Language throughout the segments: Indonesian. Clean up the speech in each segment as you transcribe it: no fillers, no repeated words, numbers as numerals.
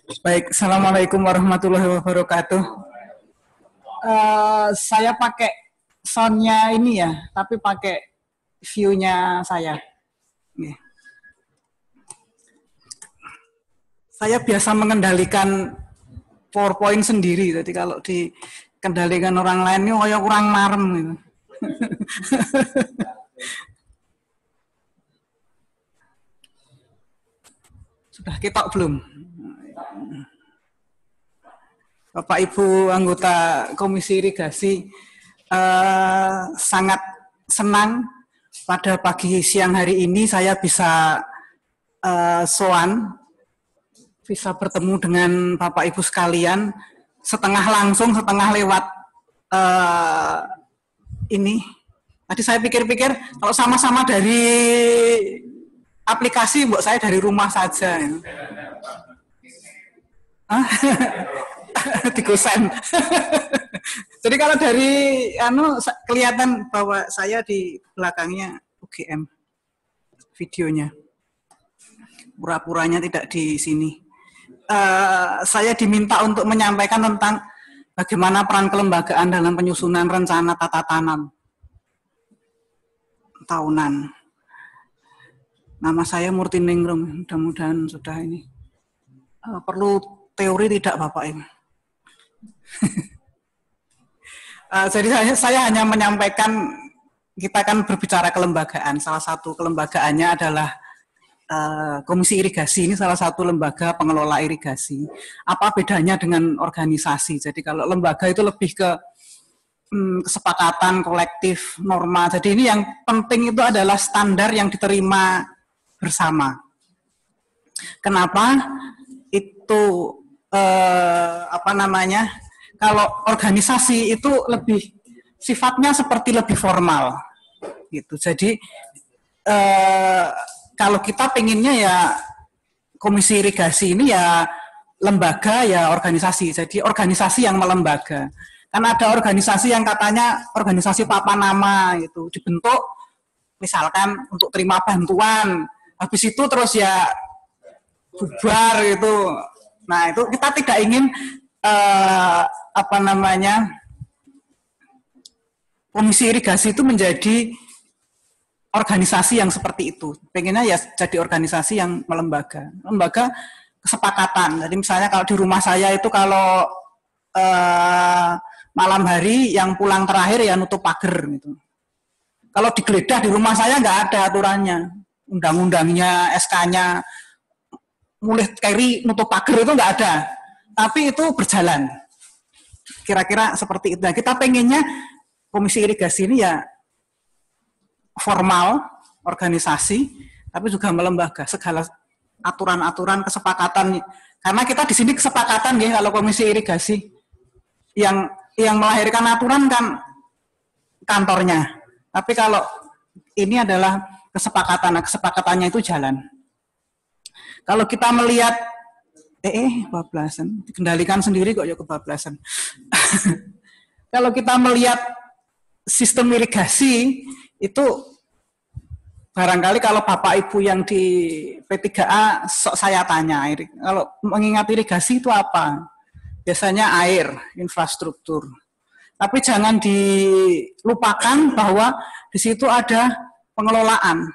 Baik, Assalamualaikum warahmatullahi wabarakatuh. Saya pakai soundnya ini ya, tapi pakai view-nya saya. Nih. Saya biasa mengendalikan PowerPoint sendiri, jadi kalau dikendalikan orang lain ini kayak kurang marem gitu. Sudah ketok belum? Bapak Ibu anggota Komisi Irigasi, sangat senang pada pagi siang hari ini saya bisa bisa bertemu dengan Bapak Ibu sekalian, setengah langsung, setengah lewat ini. Tadi saya pikir-pikir kalau sama-sama dari aplikasi, mbok saya dari rumah saja. Dikusen. Jadi kalau dari kelihatan bahwa saya di belakangnya UGM videonya. Pura-puranya tidak di sini. Saya diminta untuk menyampaikan tentang bagaimana peran kelembagaan dalam penyusunan rencana tata tanam tahunan. Nama saya Murti Ningrum, mudah-mudahan sudah ini. Perlu teori tidak Bapak Im? Jadi saya hanya menyampaikan, kita kan berbicara kelembagaan, salah satu kelembagaannya adalah Komisi Irigasi, ini salah satu lembaga pengelola irigasi. Apa bedanya dengan organisasi? Jadi kalau lembaga itu lebih ke kesepakatan kolektif, norma. Jadi ini yang penting itu adalah standar yang diterima bersama. Kenapa? Itu kalau organisasi itu lebih sifatnya seperti lebih formal gitu. Jadi kalau kita pengennya ya Komisi Irigasi ini ya lembaga ya organisasi. Jadi organisasi yang melembaga. Karena ada organisasi yang katanya organisasi papan nama gitu, dibentuk misalkan untuk terima bantuan. Habis itu terus ya bubar gitu. Nah, itu kita tidak ingin Komisi Irigasi itu menjadi organisasi yang seperti itu. Pengennya ya jadi organisasi yang melembaga. Lembaga kesepakatan. Jadi misalnya kalau di rumah saya itu kalau malam hari yang pulang terakhir ya nutup pagar gitu. Kalau digeledah di rumah saya nggak ada aturannya. Undang-undangnya, SK-nya, mulai carry nutup pagar itu nggak ada. Tapi itu berjalan. Kira-kira seperti itu. Nah, kita pengennya Komisi Irigasi ini ya formal, organisasi, tapi juga melembaga, segala aturan-aturan kesepakatan. Karena kita di sini kesepakatan ya, kalau Komisi Irigasi yang melahirkan aturan kan kantornya. Tapi kalau ini adalah kesepakatan, kesepakatannya itu jalan. Kalau kita melihat bablasan, dikendalikan sendiri kok ya kebablasan. Kalau kita melihat sistem irigasi itu barangkali kalau Bapak Ibu yang di P3A saya tanya, kalau mengingat irigasi itu apa? Biasanya air, infrastruktur. Tapi jangan dilupakan bahwa di situ ada pengelolaan,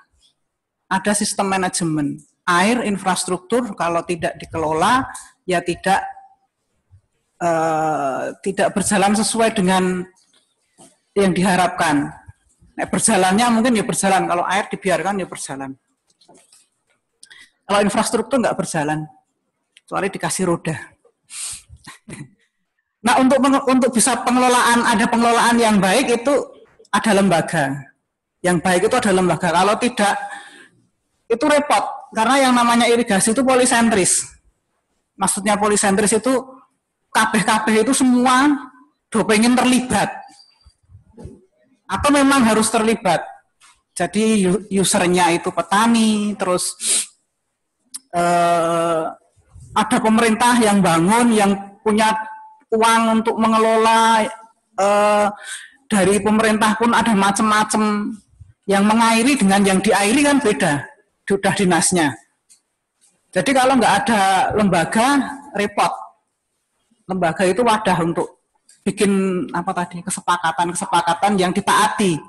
ada sistem manajemen. Air, infrastruktur kalau tidak dikelola ya tidak berjalan sesuai dengan yang diharapkan. Nah, berjalannya mungkin ya berjalan, kalau air dibiarkan ya berjalan. Kalau infrastruktur nggak berjalan, kecuali dikasih roda. Nah, untuk bisa ada pengelolaan yang baik itu ada lembaga. Yang baik itu ada lembaga. Kalau tidak, itu repot. Karena yang namanya irigasi itu polisentris. Maksudnya polisentris itu kabeh-kabeh itu semua pengen terlibat. Atau memang harus terlibat. Jadi usernya itu petani, terus ada pemerintah yang bangun, yang punya uang untuk mengelola, dari pemerintah pun ada macam-macam. Yang mengairi dengan yang diairi kan beda, sudah dinasnya. Jadi kalau nggak ada lembaga, repot. Lembaga itu wadah untuk bikin kesepakatan yang ditaati.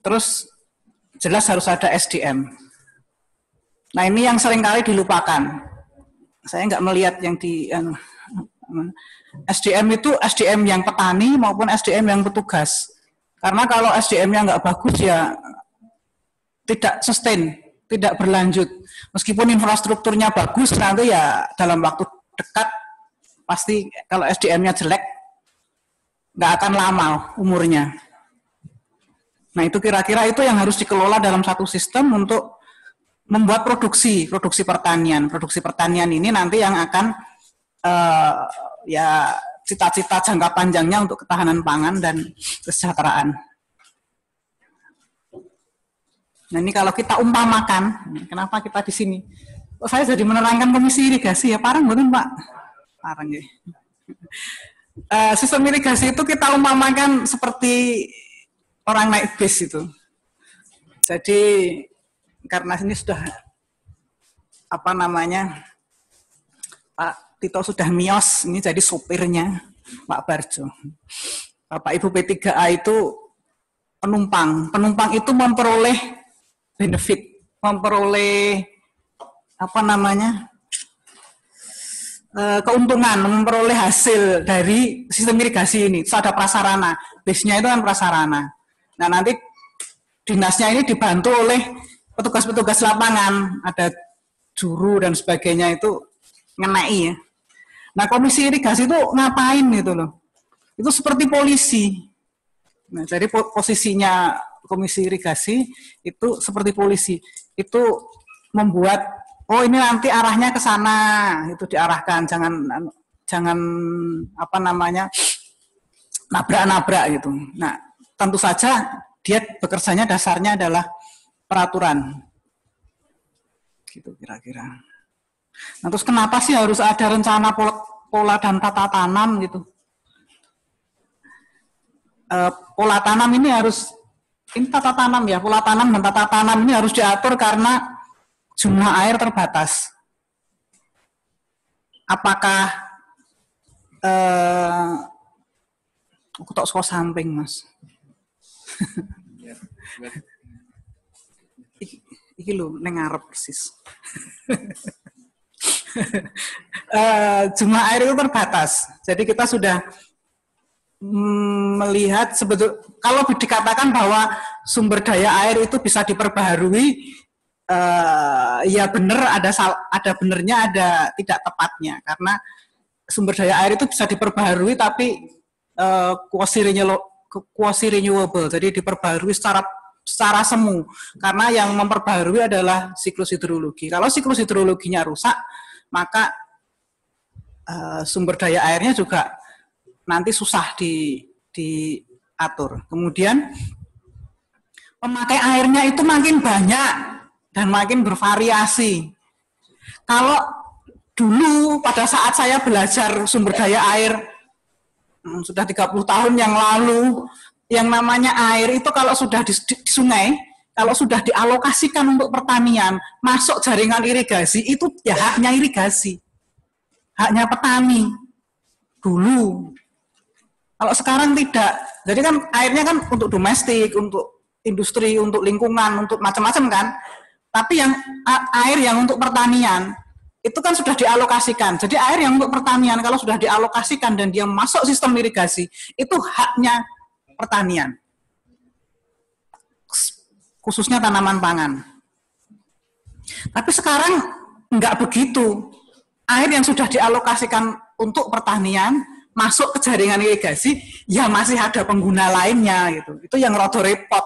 Terus jelas harus ada SDM. Nah ini yang seringkali dilupakan. Saya nggak melihat yang di SDM itu SDM yang petani maupun SDM yang petugas. Karena kalau SDM-nya nggak bagus ya tidak sustain, tidak berlanjut. Meskipun infrastrukturnya bagus, nanti ya dalam waktu dekat pasti kalau SDM-nya jelek nggak akan lama umurnya. Nah itu kira-kira itu yang harus dikelola dalam satu sistem untuk membuat produksi pertanian. Produksi pertanian ini nanti yang akan ya cita-cita jangka panjangnya untuk ketahanan pangan dan kesejahteraan. Nah ini kalau kita umpamakan, kenapa kita di sini? Oh, saya jadi menerangkan komisi irigasi ya, parang betul Pak? Parang ya. Sistem irigasi itu kita umpamakan seperti orang naik bis itu. Jadi karena ini sudah Pak Tito sudah miyos, ini jadi sopirnya Pak Barjo. Bapak Ibu P3A itu penumpang. Penumpang itu memperoleh benefit, memperoleh keuntungan, memperoleh hasil dari sistem irigasi ini. Terus ada prasarana, bisnya itu kan prasarana. Nah nanti dinasnya ini dibantu oleh petugas-petugas lapangan, ada juru dan sebagainya itu ngenai ya. Nah komisi irigasi itu ngapain gitu loh? Itu seperti polisi. Nah jadi posisinya komisi irigasi itu seperti polisi. Itu membuat ini nanti arahnya ke sana, itu diarahkan, jangan nabrak-nabrak gitu. Nah tentu saja dia bekerjanya dasarnya adalah peraturan. Gitu kira-kira. Nah, terus kenapa sih harus ada rencana pola dan tata tanam gitu? Pola tanam ini tata tanam ya, pola tanam dan tata tanam ini harus diatur karena jumlah air terbatas. Apakah aku tak suka samping Mas. Iki lho neng ngarep persis. Jumlah air itu terbatas. Jadi kita sudah melihat kalau dikatakan bahwa sumber daya air itu bisa diperbaharui, ya benar, ada benernya, ada tidak tepatnya, karena sumber daya air itu bisa diperbaharui tapi quasi renewable, jadi diperbaharui secara semu, karena yang memperbaharui adalah siklus hidrologi. Kalau siklus hidrologinya rusak, maka sumber daya airnya juga nanti susah diatur. Kemudian pemakai airnya itu makin banyak dan makin bervariasi. Kalau dulu pada saat saya belajar sumber daya air sudah 30 tahun yang lalu, yang namanya air itu kalau sudah di sungai, kalau sudah dialokasikan untuk pertanian, masuk jaringan irigasi, itu ya haknya irigasi, haknya petani dulu. Kalau sekarang tidak, jadi kan airnya kan untuk domestik, untuk industri, untuk lingkungan, untuk macam-macam kan. Tapi yang air yang untuk pertanian itu kan sudah dialokasikan. Jadi air yang untuk pertanian kalau sudah dialokasikan dan dia masuk sistem irigasi, itu haknya pertanian. Khususnya tanaman pangan. Tapi sekarang enggak begitu. Air yang sudah dialokasikan untuk pertanian masuk ke jaringan irigasi, ya masih ada pengguna lainnya gitu. Itu yang rada repot.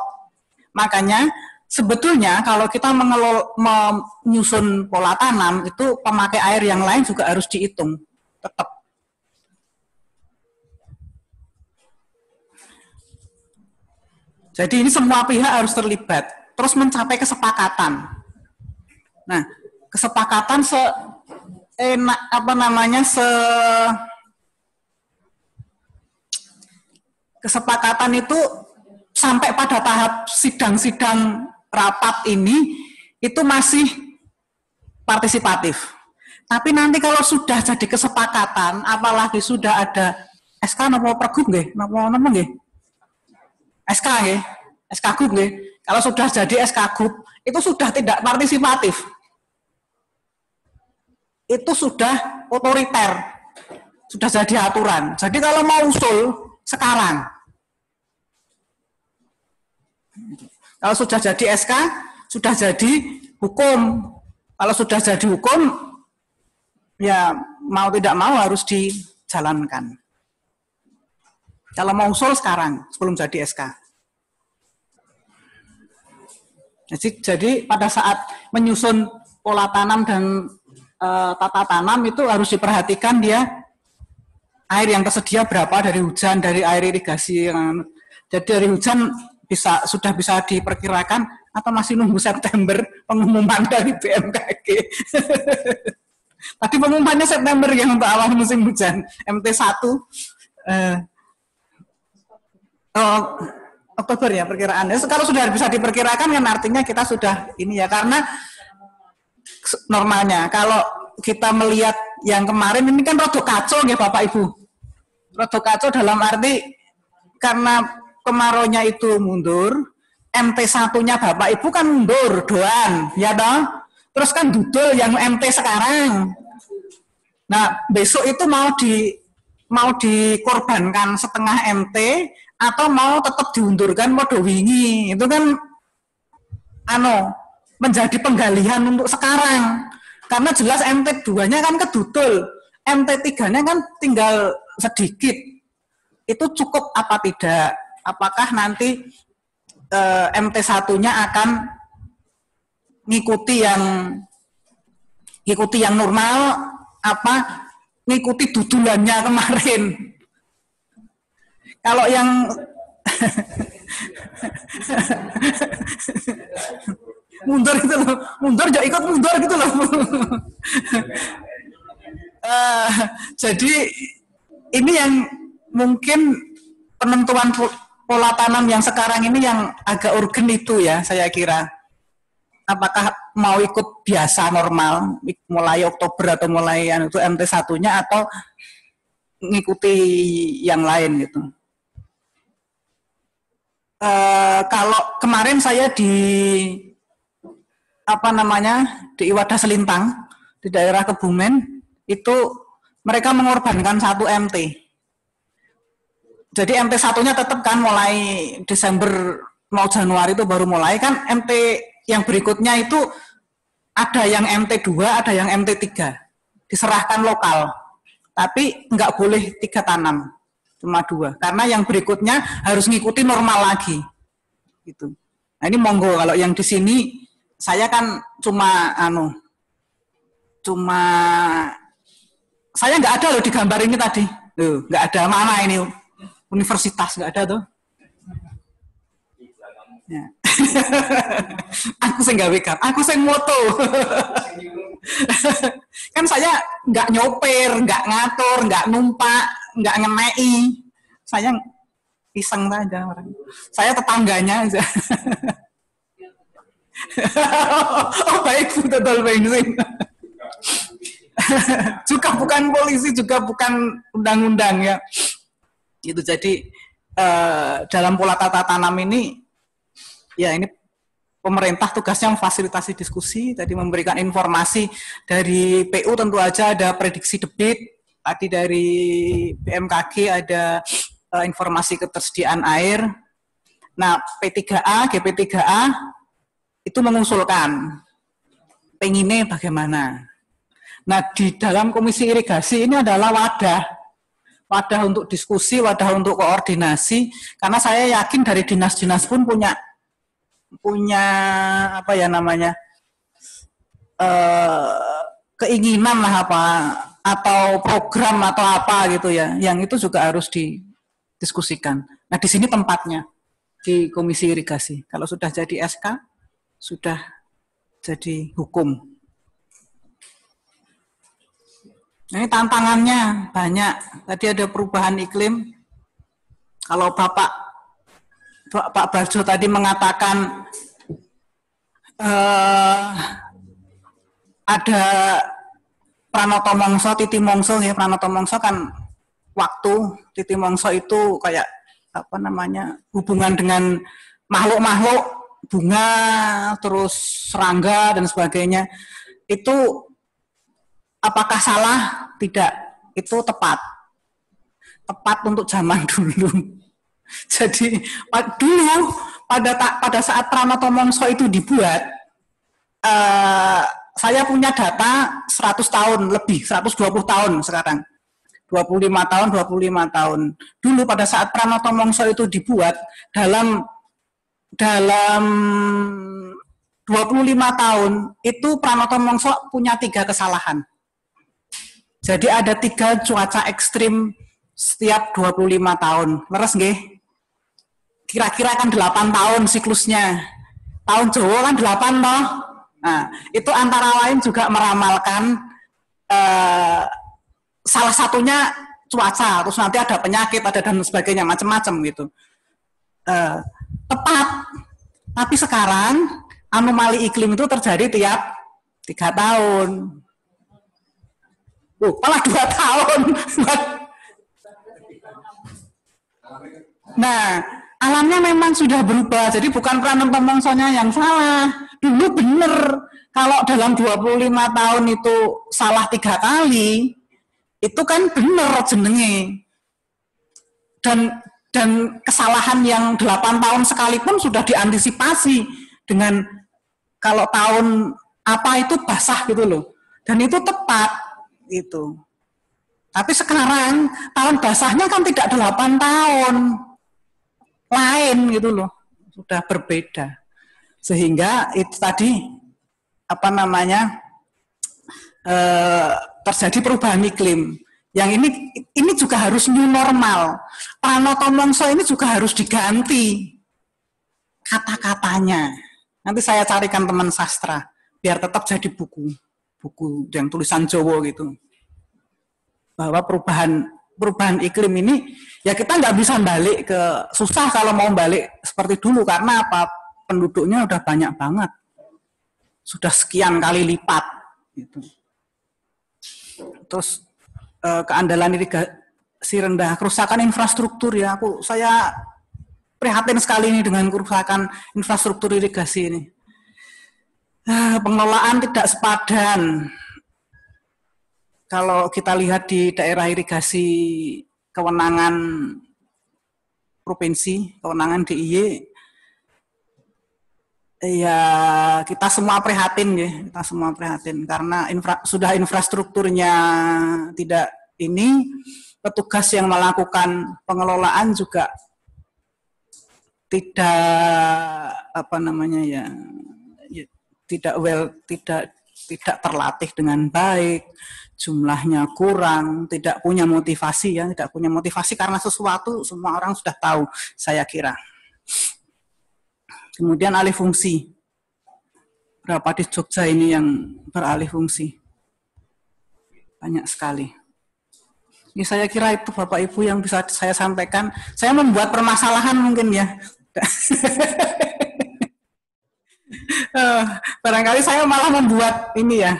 Makanya sebetulnya kalau kita menyusun pola tanam, itu pemakai air yang lain juga harus dihitung, tetap. Jadi ini semua pihak harus terlibat, terus mencapai kesepakatan. Nah, kesepakatan kesepakatan itu sampai pada tahap sidang-sidang rapat ini itu masih partisipatif. Tapi nanti kalau sudah jadi kesepakatan, apalagi sudah ada SK nopo pergub nggih, nopo nggih? SK nggih, SK Gub nggih. Kalau sudah jadi SK Gub, itu sudah tidak partisipatif. Itu sudah otoriter. Sudah jadi aturan. Jadi kalau mau usul sekarang. Kalau sudah jadi SK, sudah jadi hukum. Kalau sudah jadi hukum, ya mau tidak mau harus dijalankan. Kalau mau usul sekarang, sebelum jadi SK. Jadi pada saat menyusun pola tanam dan tata tanam itu harus diperhatikan dia air yang tersedia berapa dari hujan, dari air irigasi. Jadi dari hujan sudah bisa diperkirakan atau masih nunggu September pengumuman dari BMKG. Tadi pengumumannya September yang untuk awal musim hujan, MT1. Oktober ya perkiraannya. Kalau sudah bisa diperkirakan kan artinya kita sudah ini ya, karena normalnya kalau kita melihat yang kemarin ini kan rodo kacau ya Bapak Ibu. Rodo kacau dalam arti karena kemaraunya itu mundur, MT1-nya Bapak Ibu kan mundur doan, ya toh? Terus kan dudul yang MT sekarang. Nah, besok itu mau dikorbankan setengah MT atau mau tetap diundurkan modo wingi, itu kan menjadi penggalian untuk sekarang, karena jelas MT2-nya kan kedudul, MT3-nya kan tinggal sedikit, itu cukup apa tidak, apakah nanti MT1-nya akan ngikuti yang normal, apa ngikuti dudulannya kemarin. Kalau yang mundur gitu loh, mundur jangan ikut mundur gitu loh. Jadi ini yang mungkin penentuan pola tanam yang sekarang ini yang agak urgen itu ya, saya kira. Apakah mau ikut biasa normal mulai Oktober atau mulai itu MT1-nya atau ngikuti yang lain gitu. Kalau kemarin saya di di Wadah Selintang di daerah Kebumen itu mereka mengorbankan 1 MT. Jadi MT1-nya tetap kan mulai Desember mau Januari itu baru mulai kan, MT yang berikutnya itu ada yang MT2, ada yang MT3 diserahkan lokal, tapi nggak boleh 3 tanam, cuma 2, karena yang berikutnya harus ngikuti normal lagi gitu. Nah ini monggo, kalau yang di sini saya kan cuma saya nggak ada loh di gambar ini tadi, nggak ada, mana ini universitas nggak ada tuh. Ya. Aku sing gawe kan, aku sing moto. Kan saya nggak nyopir, nggak ngatur, nggak numpak, nggak ngenei. Saya iseng saja orang. Saya tetangganya aja. Oh baik, betul bensin. Juga bukan polisi, juga bukan undang-undang ya. Itu jadi dalam pola tata tanam ini ya ini pemerintah tugasnya memfasilitasi diskusi, tadi memberikan informasi dari PU tentu aja ada prediksi debit, tadi dari BMKG ada informasi ketersediaan air. Nah P3A, GP3A itu mengusulkan penginnya bagaimana. Nah di dalam Komisi Irigasi ini adalah wadah untuk diskusi, wadah untuk koordinasi, karena saya yakin dari dinas-dinas pun punya apa ya namanya keinginan lah apa atau program atau apa gitu ya, yang itu juga harus didiskusikan. Nah di sini tempatnya di Komisi Irigasi. Kalau sudah jadi SK sudah jadi hukum. Ini tantangannya banyak. Tadi ada perubahan iklim. Kalau Pak Barjo tadi mengatakan ada pranoto mongso, titi mongso ya. Pranoto mongso kan waktu, titi mongso itu kayak apa namanya, hubungan dengan makhluk-makhluk, bunga, terus serangga dan sebagainya. Itu apakah salah? Tidak. Itu tepat. Tepat untuk zaman dulu. Jadi dulu pada saat pranoto mongso itu dibuat, saya punya data 100 tahun lebih, 120 tahun sekarang. 25 tahun, 25 tahun. Dulu pada saat pranoto mongso itu dibuat, dalam 25 tahun, itu pranoto mongso punya 3 kesalahan. Jadi ada 3 cuaca ekstrim setiap 25 tahun. Leres nggih? Kira-kira kan 8 tahun siklusnya. Tahun Jawa kan 8 toh. Nah, itu antara lain juga meramalkan salah satunya cuaca, terus nanti ada penyakit, ada dan sebagainya, macam-macam gitu. Tepat. Tapi sekarang anomali iklim itu terjadi tiap 3 tahun. Malah 2 tahun. Nah, alamnya memang sudah berubah, jadi bukan pranoto mongsonya yang salah. Dulu bener, kalau dalam 25 tahun itu salah 3 kali, itu kan bener jenenge. Dan kesalahan yang 8 tahun sekalipun sudah diantisipasi dengan kalau tahun apa itu basah gitu loh. Dan itu tepat gitu. Tapi sekarang tahun basahnya kan tidak 8 tahun. Lain gitu loh. Sudah berbeda. Sehingga itu tadi apa namanya? Terjadi perubahan iklim. Yang ini juga harus new normal. Pranoto mongso ini juga harus diganti kata-katanya. Nanti saya carikan teman sastra biar tetap jadi buku yang tulisan Jawa gitu. Bahwa perubahan iklim ini ya kita nggak bisa balik ke, susah kalau mau balik seperti dulu karena apa? Penduduknya udah banyak banget. Sudah sekian kali lipat gitu. Terus keandalan irigasi rendah, kerusakan infrastruktur ya, saya prihatin sekali ini dengan kerusakan infrastruktur irigasi ini. Pengelolaan tidak sepadan. Kalau kita lihat di daerah irigasi kewenangan provinsi, kewenangan DIY, ya kita semua prihatin ya, kita semua prihatin karena infrastrukturnya tidak ini, petugas yang melakukan pengelolaan juga tidak apa namanya ya tidak terlatih dengan baik, jumlahnya kurang, tidak punya motivasi ya, tidak punya motivasi karena sesuatu semua orang sudah tahu, saya kira. Kemudian alih fungsi. Berapa di Jogja ini yang beralih fungsi? Banyak sekali. Ini saya kira itu Bapak Ibu yang bisa saya sampaikan. Saya membuat permasalahan mungkin ya. Barangkali saya malah membuat ini ya,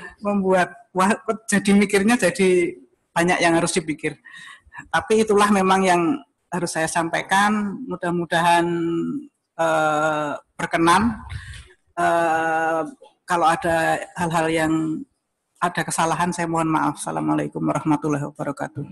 wah, jadi mikirnya jadi banyak yang harus dipikir. Tapi itulah memang yang harus saya sampaikan. Mudah-mudahan berkenan. Kalau ada hal-hal yang ada kesalahan, saya mohon maaf. Assalamualaikum warahmatullahi wabarakatuh.